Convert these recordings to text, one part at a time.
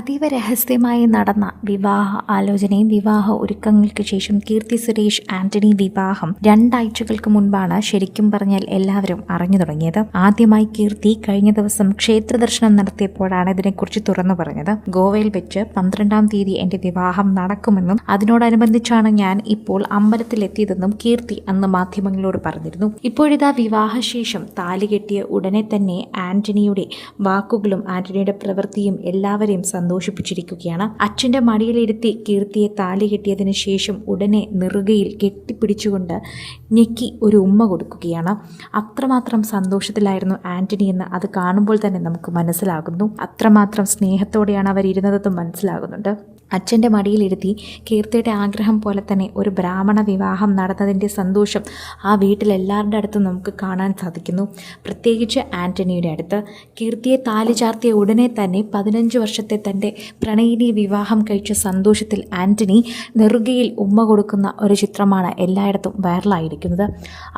അതീവ രഹസ്യമായി നടന്ന വിവാഹ ആലോചനയും വിവാഹ ഒരുക്കങ്ങൾക്ക് ശേഷം കീർത്തി സുരേഷ് ആന്റണി വിവാഹം 2 ആഴ്ചകൾക്ക് മുൻപാണ് ശരിക്കും പറഞ്ഞാൽ എല്ലാവരും അറിഞ്ഞു തുടങ്ങിയത്. ആദ്യമായി കീർത്തി കഴിഞ്ഞ ദിവസം ക്ഷേത്ര ദർശനം നടത്തിയപ്പോഴാണ് ഇതിനെക്കുറിച്ച് തുറന്നു പറഞ്ഞത്. ഗോവയിൽ വെച്ച് 12-ാം തീയതി എന്റെ വിവാഹം നടക്കുമെന്നും അതിനോടനുബന്ധിച്ചാണ് ഞാൻ ഇപ്പോൾ അമ്പലത്തിലെത്തിയതെന്നും കീർത്തി അന്ന് മാധ്യമങ്ങളോട് പറഞ്ഞിരുന്നു. ഇപ്പോഴിതാ വിവാഹശേഷം താലി കെട്ടിയ ഉടനെ തന്നെ ആന്റണിയുടെ വാക്കുകളും ആന്റണിയുടെ പ്രവൃത്തിയും എല്ലാവരെയും സന്തോഷിപ്പിച്ചിരിക്കുകയാണ്. അച്ഛൻ്റെ മടിയിലിരുത്തി കീർത്തിയെ താലി കെട്ടിയതിന് ശേഷം ഉടനെ നെറുകയിൽ കെട്ടിപ്പിടിച്ചുകൊണ്ട് ഞെക്കി ഒരു ഉമ്മ കൊടുക്കുകയാണ്. അത്രമാത്രം സന്തോഷത്തിലായിരുന്നു ആന്റണി എന്ന് അത് കാണുമ്പോൾ തന്നെ നമുക്ക് മനസ്സിലാകുന്നു. അത്രമാത്രം സ്നേഹത്തോടെയാണ് അവർ ഇരുന്നതെന്നും മനസ്സിലാകുന്നുണ്ട്. അച്ഛൻ്റെ മടിയിലിരുത്തി കീർത്തിയുടെ ആഗ്രഹം പോലെ തന്നെ ഒരു ബ്രാഹ്മണ വിവാഹം നടന്നതിൻ്റെ സന്തോഷം ആ വീട്ടിലെല്ലാവരുടെ അടുത്തും നമുക്ക് കാണാൻ സാധിക്കുന്നു. പ്രത്യേകിച്ച് ആന്റണിയുടെ അടുത്ത്. കീർത്തിയെ താലി ചാർത്തിയ ഉടനെ തന്നെ 15 വർഷത്തെ തൻ്റെ പ്രണയിനി വിവാഹം കഴിച്ച സന്തോഷത്തിൽ ആന്റണി നെറുകയിൽ ഉമ്മ കൊടുക്കുന്ന ഒരു ചിത്രമാണ് എല്ലായിടത്തും വൈറലായിരിക്കുന്നത്.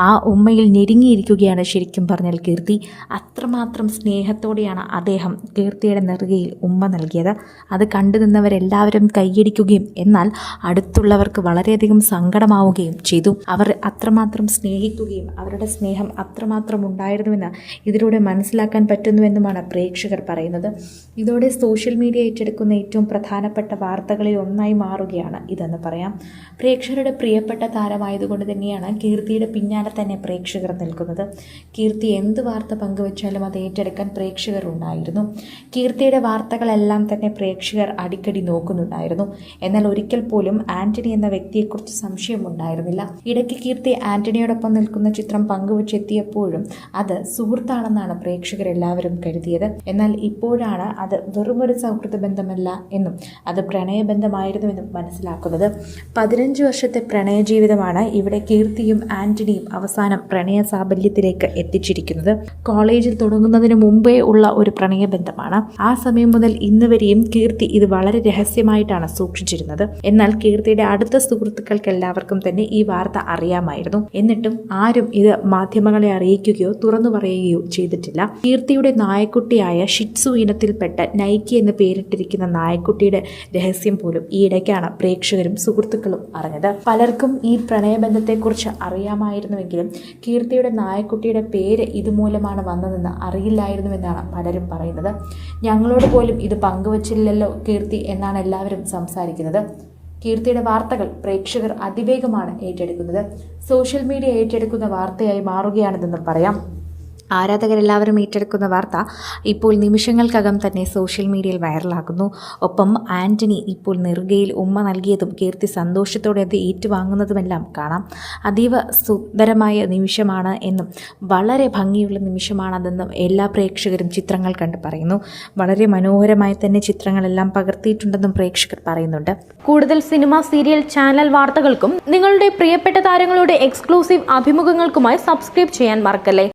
ആ ഉമ്മയിൽ ഞെരുങ്ങിയിരിക്കുകയാണ് ശരിക്കും പറഞ്ഞാൽ കീർത്തി. അത്രമാത്രം സ്നേഹത്തോടെയാണ് അദ്ദേഹം കീർത്തിയുടെ നെറുകയിൽ ഉമ്മ നൽകിയത്. അത് കണ്ടു നിന്നവരെല്ലാവരും കൈയടിക്കുകയും എന്നാൽ അടുത്തുള്ളവർക്ക് വളരെയധികം സങ്കടമാവുകയും ചെയ്തു. അവർ അത്രമാത്രം സ്നേഹിക്കുകയും അവരുടെ സ്നേഹം അത്രമാത്രം ഉണ്ടായിരുന്നുവെന്ന് ഇതിലൂടെ മനസ്സിലാക്കാൻ പറ്റുന്നുവെന്നുമാണ് പ്രേക്ഷകർ പറയുന്നത്. ഇതോടെ സോഷ്യൽ മീഡിയ ഏറ്റെടുക്കുന്ന ഏറ്റവും പ്രധാനപ്പെട്ട വാർത്തകളിൽ ഒന്നായി മാറുകയാണ് ഇതെന്ന് പറയാം. പ്രേക്ഷകരുടെ പ്രിയപ്പെട്ട താരമായതുകൊണ്ട് തന്നെയാണ് കീർത്തിയുടെ പിന്നാലെ തന്നെ പ്രേക്ഷകർ നിൽക്കുന്നത്. കീർത്തി എന്ത് വാർത്ത പങ്കുവച്ചാലും അത് ഏറ്റെടുക്കാൻ പ്രേക്ഷകർ ഉണ്ടായിരുന്നു. കീർത്തിയുടെ വാർത്തകളെല്ലാം തന്നെ പ്രേക്ഷകർ അടിക്കടി നോക്കുന്നുണ്ടായിരുന്നു. എന്നാൽ ഒരിക്കൽ പോലും ആന്റണി എന്ന വ്യക്തിയെക്കുറിച്ച് സംശയമുണ്ടായിരുന്നില്ല. ഇടയ്ക്ക് കീർത്തി ആന്റണിയോടൊപ്പം നിൽക്കുന്ന ചിത്രം പങ്കുവച്ചെത്തിയപ്പോഴും അത് സുഹൃത്താണെന്നാണ് പ്രേക്ഷകരെല്ലാവരും കരുതിയത്. എന്നാൽ ഇപ്പോഴാണ് അത് വെറുമൊരു സൗഹൃദ ബന്ധമല്ല എന്നും അത് പ്രണയബന്ധമായിരുന്നുവെന്നും മനസ്സിലാക്കുന്നത്. 15 വർഷത്തെ പ്രണയ ജീവിതമാണ് ഇവിടെ കീർത്തിയും ആന്റണിയും അവസാനം പ്രണയ സാഫല്യത്തിലേക്ക് എത്തിച്ചിരിക്കുന്നത്. കോളേജിൽ തുടങ്ങുന്നതിന് മുമ്പേ ഉള്ള ഒരു പ്രണയബന്ധമാണ്. ആ സമയം മുതൽ ഇന്ന് വരെയും കീർത്തി ഇത് വളരെ രഹസ്യമായിട്ടാണ് സൂക്ഷിച്ചിരുന്നത്. എന്നാൽ കീർത്തിയുടെ അടുത്ത സുഹൃത്തുക്കൾക്ക് എല്ലാവർക്കും തന്നെ ഈ വാർത്ത അറിയാമായിരുന്നു. എന്നിട്ടും ആരും ഇത് മാധ്യമങ്ങളെ അറിയിക്കുകയോ തുറന്നു പറയുകയോ ചെയ്തിട്ടില്ല. കീർത്തിയുടെ നായക്കുട്ടിയായ ഷിറ്റ്സു ഇനത്തിൽപ്പെട്ട നൈക്കി എന്ന് പേരിട്ടിരിക്കുന്ന നായക്കുട്ടിയുടെ രഹസ്യം പോലും ഈ ഇടയ്ക്കാണ് പ്രേക്ഷകരും സുഹൃത്തുക്കളും അറിഞ്ഞത്. പലർക്കും ഈ പ്രണയബന്ധത്തെക്കുറിച്ച് അറിയാമായിരുന്നുവെങ്കിലും കീർത്തിയുടെ നായക്കുട്ടിയുടെ പേര് ഇതുമൂലമാണ് വന്നതെന്ന് അറിയില്ലായിരുന്നുവെന്നാണ് പലരും പറയുന്നത്. ഞങ്ങളോട് പോലും ഇത് പങ്കുവച്ചില്ലല്ലോ കീർത്തി എന്നാണ് എല്ലാവരും സംസാരിക്കുന്നത്. കീർത്തിയുടെ വാർത്തകൾ പ്രേക്ഷകർ അതിവേഗമാണ് ഏറ്റെടുക്കുന്നത്. സോഷ്യൽ മീഡിയ ഏറ്റെടുക്കുന്ന വാർത്തയായി മാറുകയാണിതെന്നും പറയാം. ആരാധകരെല്ലാവരും ഏറ്റെടുക്കുന്ന വാർത്ത ഇപ്പോൾ നിമിഷങ്ങൾക്കകം തന്നെ സോഷ്യൽ മീഡിയയിൽ വൈറലാകുന്നു. ഒപ്പം ആന്റണി ഇപ്പോൾ നെറുകയിൽ ഉമ്മ നൽകിയതും കീർത്തി സന്തോഷത്തോടെ അത് ഏറ്റുവാങ്ങുന്നതുമെല്ലാം കാണാം. അതീവ സുന്ദരമായ നിമിഷമാണ് എന്നും വളരെ ഭംഗിയുള്ള നിമിഷമാണതെന്നും എല്ലാ പ്രേക്ഷകരും ചിത്രങ്ങൾ കണ്ട് പറയുന്നു. വളരെ മനോഹരമായി തന്നെ ചിത്രങ്ങളെല്ലാം പകർത്തിയിട്ടുണ്ടെന്നും പ്രേക്ഷകർ പറയുന്നുണ്ട്. കൂടുതൽ സിനിമ, സീരിയൽ, ചാനൽ വാർത്തകൾക്കും നിങ്ങളുടെ പ്രിയപ്പെട്ട താരങ്ങളുടെ എക്സ്ക്ലൂസീവ് അഭിമുഖങ്ങൾക്കുമായി സബ്സ്ക്രൈബ് ചെയ്യാൻ മറക്കല്ലേ.